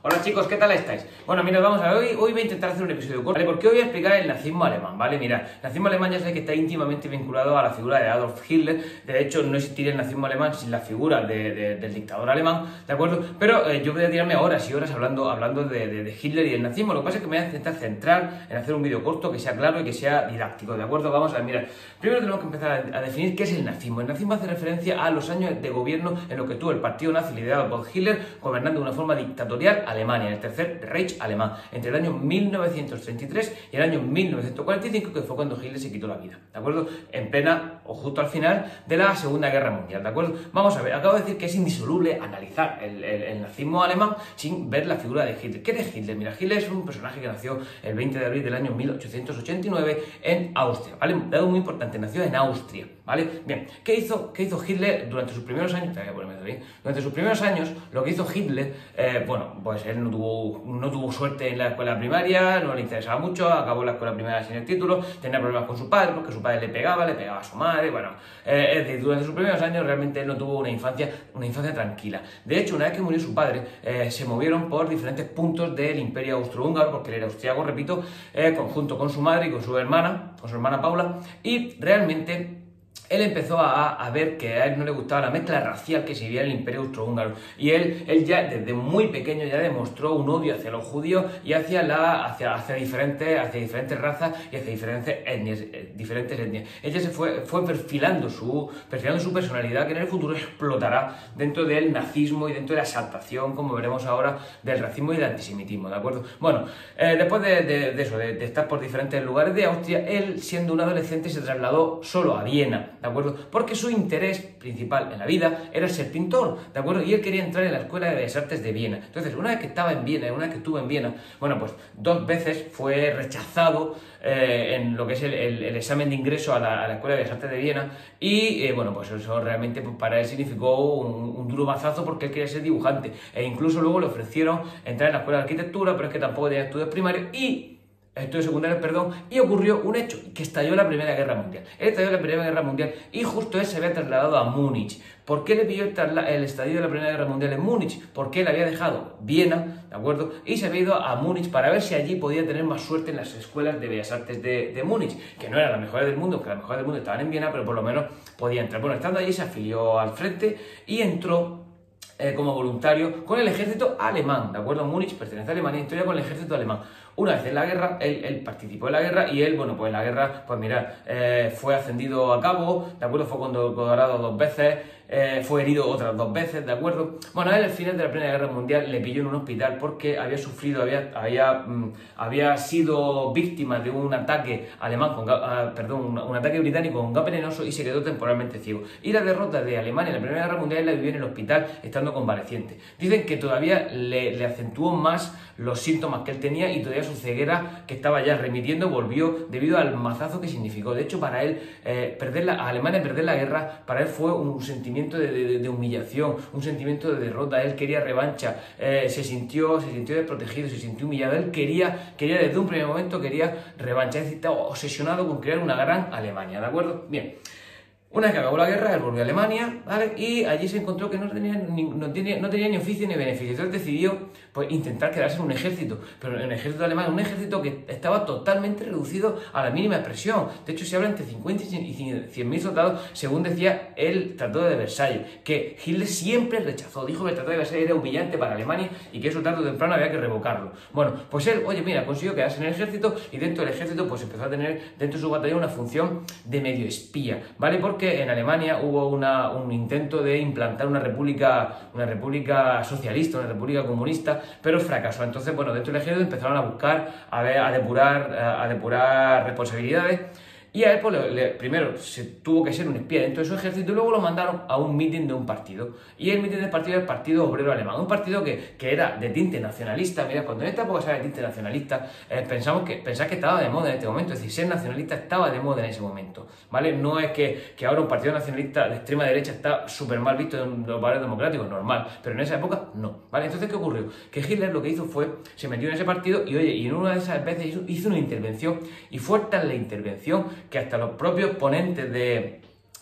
Hola chicos, ¿qué tal estáis? Bueno, mira, vamos a ver, hoy voy a intentar hacer un episodio corto, ¿vale? Porque hoy voy a explicar el nazismo alemán, ¿vale? Mira, el nazismo alemán ya sé que está íntimamente vinculado a la figura de Adolf Hitler. De hecho, no existiría el nazismo alemán sin la figura del dictador alemán, ¿de acuerdo? Pero yo voy a tirarme horas y horas hablando de Hitler y del nazismo. Lo que pasa es que me voy a intentar centrar en hacer un vídeo corto que sea claro y que sea didáctico, ¿de acuerdo? Vamos a ver, mira, primero tenemos que empezar a definir qué es el nazismo. El nazismo hace referencia a los años de gobierno en los que tuvo el partido nazi liderado por Hitler gobernando de una forma dictatorial Alemania, el tercer Reich alemán, entre el año 1933 y el año 1945, que fue cuando Hitler se quitó la vida, ¿de acuerdo? En plena o justo al final de la Segunda Guerra Mundial, ¿de acuerdo? Vamos a ver, acabo de decir que es indisoluble analizar el nazismo alemán sin ver la figura de Hitler. ¿Qué es Hitler? Mira, Hitler es un personaje que nació el 20 de abril del año 1889 en Austria, ¿vale? Un dato muy importante, nació en Austria, ¿vale? Bien, ¿qué hizo Hitler durante sus primeros años? Durante sus primeros años, lo que hizo Hitler, bueno, pues él no tuvo suerte en la escuela primaria, no le interesaba mucho, acabó la escuela primaria sin el título, tenía problemas con su padre, porque su padre le pegaba a su madre, bueno, es decir, durante sus primeros años realmente él no tuvo una infancia tranquila. De hecho, una vez que murió su padre, se movieron por diferentes puntos del Imperio Austrohúngaro, porque él era austriaco, repito, junto con su madre y con su hermana Paula, y realmente él empezó a ver que a él no le gustaba la mezcla racial que se vivía en el Imperio Austrohúngaro, y él ya desde muy pequeño ya demostró un odio hacia los judíos y hacia diferentes razas y hacia diferentes etnias. Ella se fue perfilando su personalidad, que en el futuro explotará dentro del nazismo y dentro de la exaltación, como veremos ahora, del racismo y del antisemitismo, ¿de acuerdo? Bueno, después de eso, de estar por diferentes lugares de Austria, él, siendo un adolescente, se trasladó solo a Viena, ¿de acuerdo? Porque su interés principal en la vida era ser pintor, ¿de acuerdo? Y él quería entrar en la Escuela de Bellas Artes de Viena. Entonces, una vez que estuvo en Viena, bueno, pues 2 veces fue rechazado en lo que es el examen de ingreso a la Escuela de Bellas Artes de Viena, y bueno, pues eso realmente pues, para él significó un duro mazazo, porque él quería ser dibujante, e incluso luego le ofrecieron entrar en la Escuela de Arquitectura, pero es que tampoco tenía estudios secundarios, y ocurrió un hecho, que estalló la Primera Guerra Mundial. Él estalló la Primera Guerra Mundial y justo él se había trasladado a Múnich. ¿Por qué le pilló el estallido de la Primera Guerra Mundial en Múnich? Porque él había dejado Viena, ¿de acuerdo? Y se había ido a Múnich para ver si allí podía tener más suerte en las escuelas de Bellas Artes de Múnich, que no eran las mejores del mundo, que las mejores del mundo estaban en Viena, pero por lo menos podía entrar. Bueno, estando allí se afilió al frente y entró como voluntario con el ejército alemán, ¿de acuerdo? Múnich pertenece a Alemania y entró con el ejército alemán. Una vez en la guerra, él participó en la guerra, y él, bueno, pues en la guerra, pues mirad, fue ascendido a cabo, ¿de acuerdo? Fue condecorado 2 veces, fue herido otras 2 veces, ¿de acuerdo? Bueno, a él al final de la Primera Guerra Mundial le pilló en un hospital porque había sufrido, había sido víctima de un ataque alemán, un ataque británico con gas venenoso, y se quedó temporalmente ciego. Y la derrota de Alemania en la Primera Guerra Mundial la vivió en el hospital estando convaleciente. Dicen que todavía le acentuó más los síntomas que él tenía, y todavía su ceguera, que estaba ya remitiendo, volvió debido al mazazo que significó. De hecho, para él, a Alemania perder la guerra, para él fue un sentimiento de humillación, un sentimiento de derrota. Él quería revancha, se sintió desprotegido, se sintió humillado. Él quería desde un primer momento, quería revancha, es decir, estaba obsesionado con crear una gran Alemania, ¿de acuerdo? Bien. Una vez que acabó la guerra, él volvió a Alemania, ¿vale? Y allí se encontró que no tenía ni oficio ni beneficio. Entonces decidió, pues, intentar quedarse en un ejército, pero en el ejército alemán, un ejército que estaba totalmente reducido a la mínima expresión. De hecho, se habla entre 50 y 100.000 soldados, según decía el Tratado de Versalles, que Hitler siempre rechazó. Dijo que el Tratado de Versalles era humillante para Alemania y que eso tarde o temprano había que revocarlo. Bueno, pues él, oye, mira, consiguió quedarse en el ejército, y dentro del ejército, pues empezó a tener dentro de su batallón una función de medio espía, ¿vale? Porque en Alemania hubo un intento de implantar una república socialista, una república comunista, pero fracasó. Entonces, bueno, dentro del ejército empezaron a buscar, a depurar responsabilidades. Y a él, pues, primero se tuvo que ser un espía dentro de su ejército, y luego lo mandaron a un mitin de un partido. Y el mitin del partido era el Partido Obrero Alemán, un partido que era de tinte nacionalista. Mira, cuando en esta época se habla de tinte nacionalista, pensad que estaba de moda en este momento, es decir, ser nacionalista estaba de moda en ese momento, ¿vale? No es que ahora un partido nacionalista de extrema derecha está súper mal visto en los valores democráticos, normal, pero en esa época no, ¿vale? Entonces, ¿qué ocurrió? Que Hitler lo que hizo fue, se metió en ese partido y en una de esas veces hizo una intervención, y fue tal la intervención que hasta los propios ponentes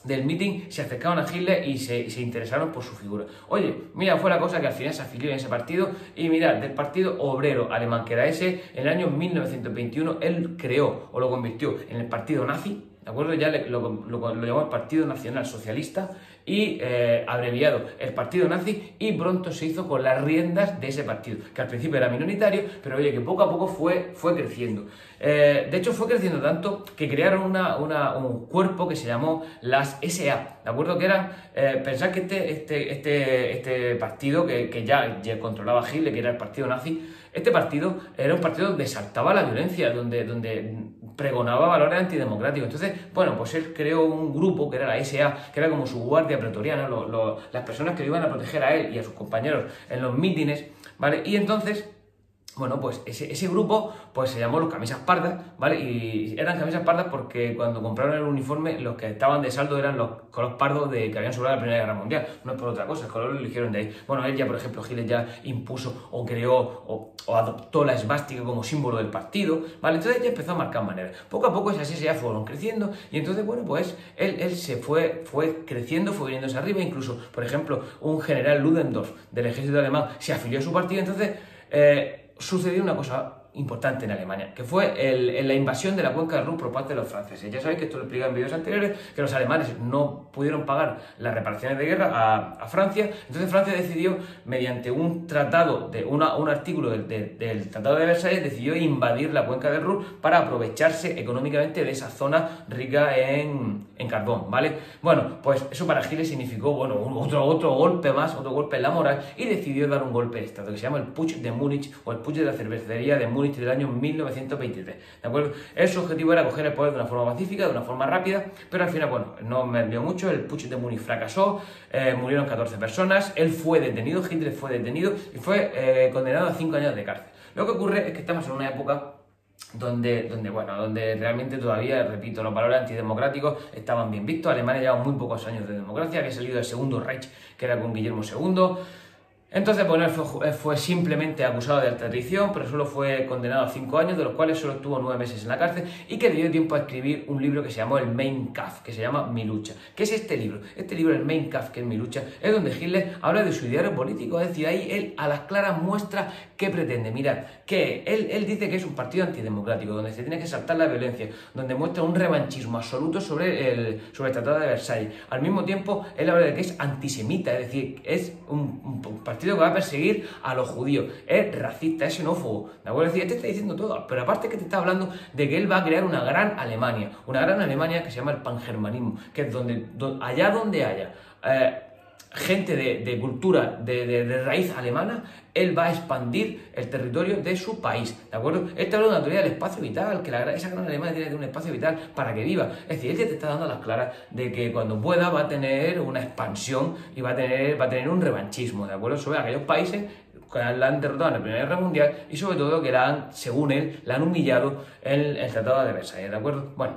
del meeting se acercaron a Hitler y se interesaron por su figura. Oye, mira, fue la cosa que al final se afilió en ese partido y mirad, del Partido Obrero Alemán, que era ese, en el año 1921 él creó o lo convirtió en el partido nazi, ¿de acuerdo? Ya lo llamó el Partido Nacional Socialista y abreviado el Partido Nazi, y pronto se hizo con las riendas de ese partido, que al principio era minoritario, pero oye, que poco a poco fue creciendo. De hecho, fue creciendo tanto que crearon un cuerpo que se llamó las SA, ¿de acuerdo? Que eran, pensad que este partido que ya controlaba Hitler, que era el Partido Nazi, este partido era un partido donde saltaba la violencia, donde pregonaba valores antidemocráticos. Entonces, bueno, pues él creó un grupo que era la SA, que era como su guardia pretoriana, las personas que lo iban a proteger a él y a sus compañeros en los mítines, ¿vale? Y entonces, bueno, pues ese grupo pues se llamó los camisas pardas, ¿vale? Y eran camisas pardas porque cuando compraron el uniforme los que estaban de saldo eran los colores pardos que habían sobrado de la Primera Guerra Mundial, no es por otra cosa, el color lo eligieron de ahí. Bueno, él ya, por ejemplo, Hitler ya impuso o creó o adoptó la esvástica como símbolo del partido, ¿vale? Entonces ya empezó a marcar maneras. Poco a poco esas ya fueron creciendo y entonces, bueno, pues él se fue creciendo, fue viniéndose arriba, incluso, por ejemplo, un general Ludendorff del ejército alemán se afilió a su partido, entonces sucedió una cosa importante en Alemania, que fue la invasión de la cuenca del Ruhr por parte de los franceses. Ya sabéis que esto lo he explicado en vídeos anteriores, que los alemanes no pudieron pagar las reparaciones de guerra a Francia, entonces Francia decidió, mediante un tratado, un artículo del Tratado de Versalles, decidió invadir la cuenca del Ruhr para aprovecharse económicamente de esa zona rica en carbón, ¿vale? Bueno, pues eso para Hitler significó, bueno, otro golpe más, otro golpe en la moral, y decidió dar un golpe de Estado, que se llama el Putsch de Múnich, o el Putsch de la cervecería de Múnich del año 1923, ¿de acuerdo? Su objetivo era coger el poder de una forma pacífica, de una forma rápida, pero al final, bueno, no me envió mucho, el Putsch de Múnich fracasó, murieron 14 personas, él fue detenido, Hitler fue detenido y fue condenado a 5 años de cárcel. Lo que ocurre es que estamos en una época donde realmente todavía, repito, los valores antidemocráticos estaban bien vistos. Alemania lleva muy pocos años de democracia, había salido del segundo Reich, que era con Guillermo II. Entonces, bueno, él fue simplemente acusado de alta traición, pero solo fue condenado a 5 años, de los cuales solo estuvo 9 meses en la cárcel, y que le dio tiempo a escribir un libro que se llamó el Mein Kampf, que se llama Mi lucha. ¿Qué es este libro? Este libro, el Mein Kampf, que es Mi lucha, es donde Hitler habla de su ideario político, es decir, ahí él a las claras muestra qué pretende. Mirad, que él dice que es un partido antidemocrático, donde se tiene que saltar la violencia, donde muestra un revanchismo absoluto sobre el Tratado de Versalles. Al mismo tiempo, él habla de que es antisemita, es decir, es un partido que va a perseguir a los judíos, es racista, es xenófobo, ¿de acuerdo? Es decir, te está diciendo todo, pero aparte que te está hablando de que él va a crear una gran Alemania que se llama el pangermanismo, que es allá donde haya gente de cultura, de raíz alemana, él va a expandir el territorio de su país, ¿de acuerdo? Él te habla de una teoría del espacio vital, que esa gran Alemania tiene un espacio vital para que viva. Es decir, él te está dando a las claras de que cuando pueda va a tener una expansión y va a tener un revanchismo, ¿de acuerdo? Sobre aquellos países que la han derrotado en la Primera Guerra Mundial y sobre todo que según él, la han humillado en el Tratado de Versalles, ¿de acuerdo? Bueno,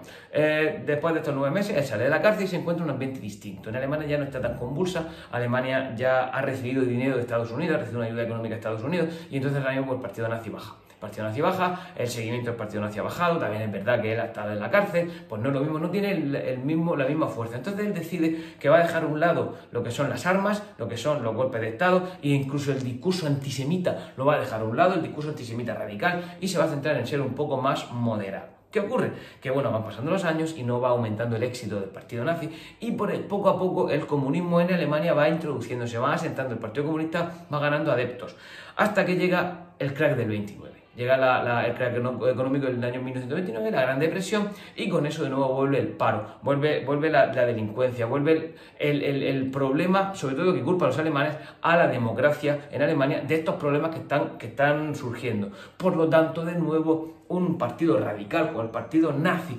después de estos 9 meses, él sale de la cárcel y se encuentra en un ambiente distinto. En Alemania ya no está tan convulsa, Alemania ya ha recibido dinero de Estados Unidos, ha recibido una ayuda económica de Estados Unidos y entonces ahora mismo el partido nazi baja. El partido nazi baja, el seguimiento del partido nazi ha bajado, también es verdad que él ha estado en la cárcel, pues no es lo mismo, no tiene la misma fuerza. Entonces él decide que va a dejar a un lado lo que son las armas, lo que son los golpes de Estado e incluso el discurso antisemita lo va a dejar a un lado, el discurso antisemita radical, y se va a centrar en ser un poco más moderado. ¿Qué ocurre? Que bueno, van pasando los años y no va aumentando el éxito del partido nazi y poco a poco el comunismo en Alemania va introduciéndose, va asentando, el Partido Comunista va ganando adeptos, hasta que llega el crack del 29. Llega el crack económico del año 1929, la Gran Depresión, y con eso de nuevo vuelve el paro, vuelve la delincuencia, vuelve el problema, sobre todo que culpa a los alemanes, a la democracia en Alemania, de estos problemas que están surgiendo. Por lo tanto, de nuevo, un partido radical, como el partido nazi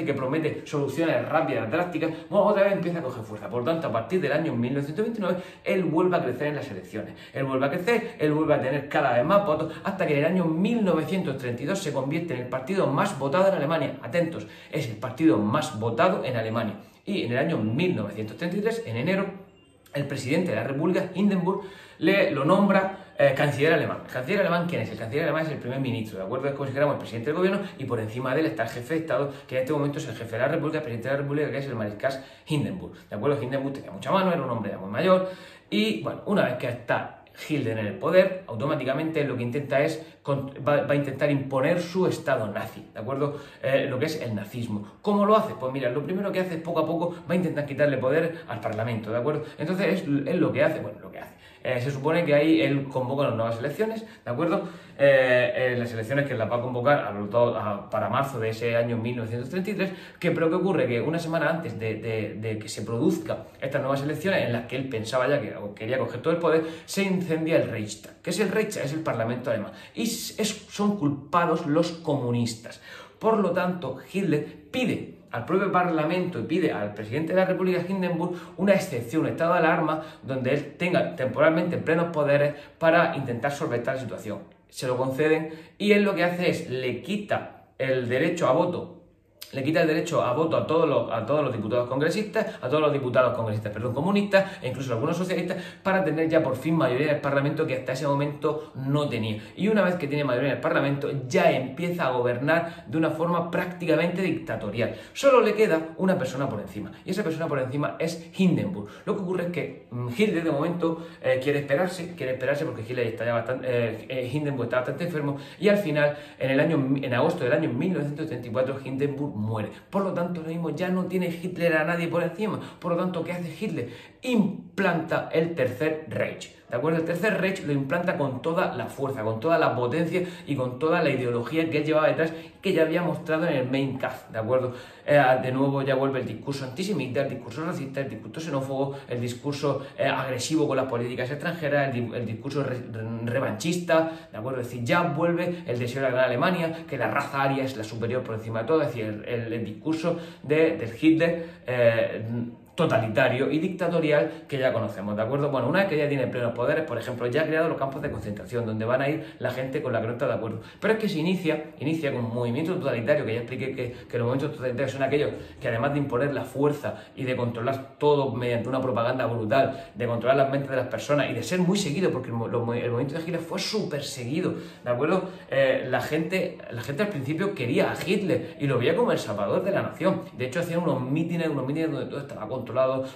que promete soluciones rápidas, drásticas, bueno, otra vez empieza a coger fuerza. Por lo tanto, a partir del año 1929, él vuelve a crecer en las elecciones. Él vuelve a crecer, él vuelve a tener cada vez más votos, hasta que en el año 1932 se convierte en el partido más votado en Alemania. Atentos, es el partido más votado en Alemania. Y en el año 1933, en enero, el presidente de la República, Hindenburg, lo nombra canciller alemán. ¿El canciller alemán quién es? El canciller alemán es el primer ministro, ¿de acuerdo? Es como si fuéramos el presidente del gobierno y por encima de él está el jefe de Estado, que en este momento es el jefe de la República, el presidente de la República, que es el mariscal Hindenburg, ¿de acuerdo? Hindenburg tenía mucha mano, era un hombre ya muy mayor y, bueno, una vez que está Hitler en el poder, automáticamente lo que intenta es, va a intentar imponer su estado nazi, ¿de acuerdo? Lo que es el nazismo. ¿Cómo lo hace? Pues mira, lo primero que hace es poco a poco va a intentar quitarle poder al Parlamento, ¿de acuerdo? Entonces es lo que hace, bueno, lo que hace. Se supone que ahí él convoca las nuevas elecciones, ¿de acuerdo? Las elecciones que las va a convocar para marzo de ese año 1933, pero ¿qué ocurre? Que una semana antes de que se produzcan estas nuevas elecciones, en las que él pensaba ya que quería coger todo el poder, se incendia el Reichstag. ¿Qué es el Reichstag? Es el Parlamento alemán. Y son culpados los comunistas. Por lo tanto, Hitler pide al propio Parlamento y pide al presidente de la República, Hindenburg, una excepción, un estado de alarma, donde él tenga temporalmente plenos poderes para intentar solventar la situación. Se lo conceden y él lo que hace es le quita el derecho a voto. Le quita el derecho a voto a todos los diputados congresistas, comunistas e incluso algunos socialistas, para tener ya por fin mayoría en el Parlamento, que hasta ese momento no tenía. Y una vez que tiene mayoría en el Parlamento, ya empieza a gobernar de una forma prácticamente dictatorial. Solo le queda una persona por encima, y esa persona por encima es Hindenburg. Lo que ocurre es que Hitler de momento quiere esperarse porque Hitler está ya Hindenburg está bastante enfermo, y al final, en agosto del año 1934, Hindenburg muere. Por lo tanto, ahora mismo ya no tiene Hitler a nadie por encima. Por lo tanto, ¿qué hace Hitler? Implanta el Tercer Reich. ¿De acuerdo? El Tercer Reich lo implanta con toda la fuerza, con toda la potencia y con toda la ideología que él llevaba detrás, que ya había mostrado en el Mein Kampf, ¿de acuerdo? De nuevo ya vuelve el discurso antisemita, el discurso racista, el discurso xenófobo, el discurso agresivo con las políticas extranjeras, el discurso revanchista, ¿de acuerdo? Es decir, ya vuelve el deseo de la gran Alemania, que la raza aria es la superior por encima de todo, es decir, el discurso del Hitler totalitario y dictatorial que ya conocemos, ¿de acuerdo? Bueno, una vez que ya tiene plenos poderes, por ejemplo, ya ha creado los campos de concentración, donde van a ir la gente con la que no está de acuerdo. Pero es que se inicia con un movimiento totalitario, que ya expliqué que los movimientos totalitarios son aquellos que, además de imponer la fuerza y de controlar todo mediante una propaganda brutal, de controlar las mentes de las personas y de ser muy seguido, porque el movimiento de Hitler fue súper seguido, ¿de acuerdo? La gente al principio quería a Hitler y lo veía como el salvador de la nación. De hecho, hacían unos mítines donde todo estaba controlado,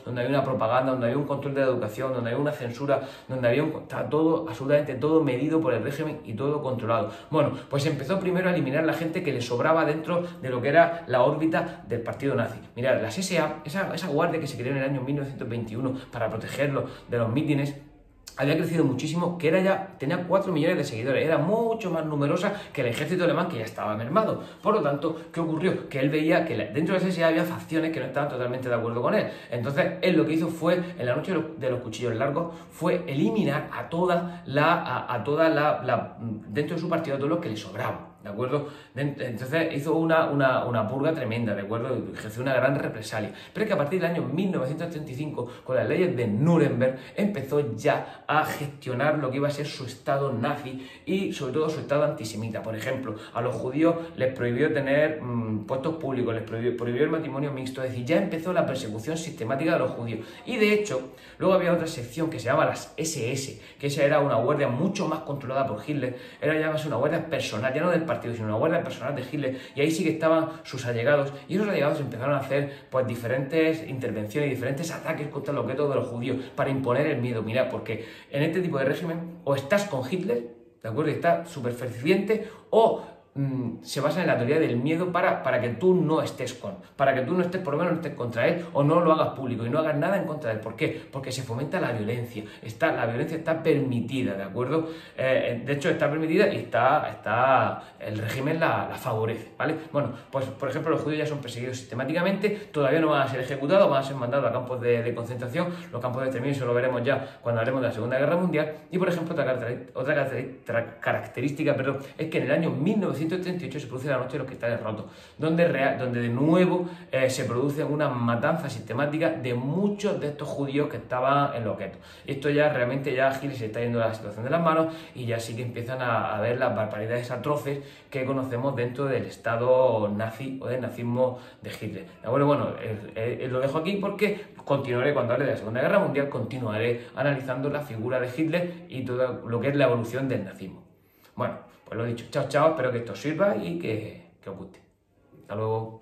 donde había una propaganda, donde había un control de la educación, donde había una censura, donde estaba todo, absolutamente todo medido por el régimen y todo controlado. Bueno, pues empezó primero a eliminar la gente que le sobraba dentro de lo que era la órbita del partido nazi. Mirad, las SA, esa guardia que se creó en el año 1921 para protegerlo de los mítines, había crecido muchísimo, tenía 4 millones de seguidores, era mucho más numerosa que el ejército alemán, que ya estaba mermado. Por lo tanto, ¿qué ocurrió? Que él veía que dentro de esa SS había facciones que no estaban totalmente de acuerdo con él. Entonces, él lo que hizo fue, en la noche de los cuchillos largos, fue eliminar dentro de su partido a todos los que le sobraban, ¿de acuerdo? Entonces hizo una purga tremenda, ¿de acuerdo? Ejerció una gran represalia. Pero es que a partir del año 1935, con las leyes de Nuremberg, empezó ya a gestionar lo que iba a ser su estado nazi y sobre todo su estado antisemita. Por ejemplo, a los judíos les prohibió tener puestos públicos, les prohibió el matrimonio mixto, es decir, ya empezó la persecución sistemática de los judíos. Y de hecho, luego había otra sección que se llama las SS, que esa era una guardia mucho más controlada por Hitler, era ya más una guardia personal, ya no del partido, sino una guardia personal de Hitler, y ahí sí que estaban sus allegados, y esos allegados empezaron a hacer pues diferentes intervenciones y diferentes ataques contra los guetos de los judíos para imponer el miedo. Mira, porque en este tipo de régimen o estás con Hitler, ¿de acuerdo? Y está súper ferviente, o se basa en la teoría del miedo para que tú no estés para que tú no estés, por lo menos no estés contra él, o no lo hagas público y no hagas nada en contra de él. ¿Por qué? Porque se fomenta la violencia. La violencia está permitida, ¿de acuerdo? De hecho, está permitida y el régimen la favorece, ¿vale? Bueno, pues por ejemplo, los judíos ya son perseguidos sistemáticamente, todavía no van a ser ejecutados, van a ser mandados a campos de concentración. Los campos de exterminio, eso lo veremos ya cuando hablemos de la Segunda Guerra Mundial. Y por ejemplo, otra característica, es que en el año 1945 1938 se produce la Noche de los Cristales Rotos, donde de nuevo se produce una matanza sistemática de muchos de estos judíos que estaban en los guetos. Esto ya realmente ya a Hitler se está yendo la situación de las manos y ya sí que empiezan a ver las barbaridades atroces que conocemos dentro del Estado nazi o del nazismo de Hitler. Bueno, lo dejo aquí porque continuaré, cuando hable de la Segunda Guerra Mundial, continuaré analizando la figura de Hitler y todo lo que es la evolución del nazismo. Bueno, pues lo dicho, chao, espero que esto os sirva y que os guste. Hasta luego.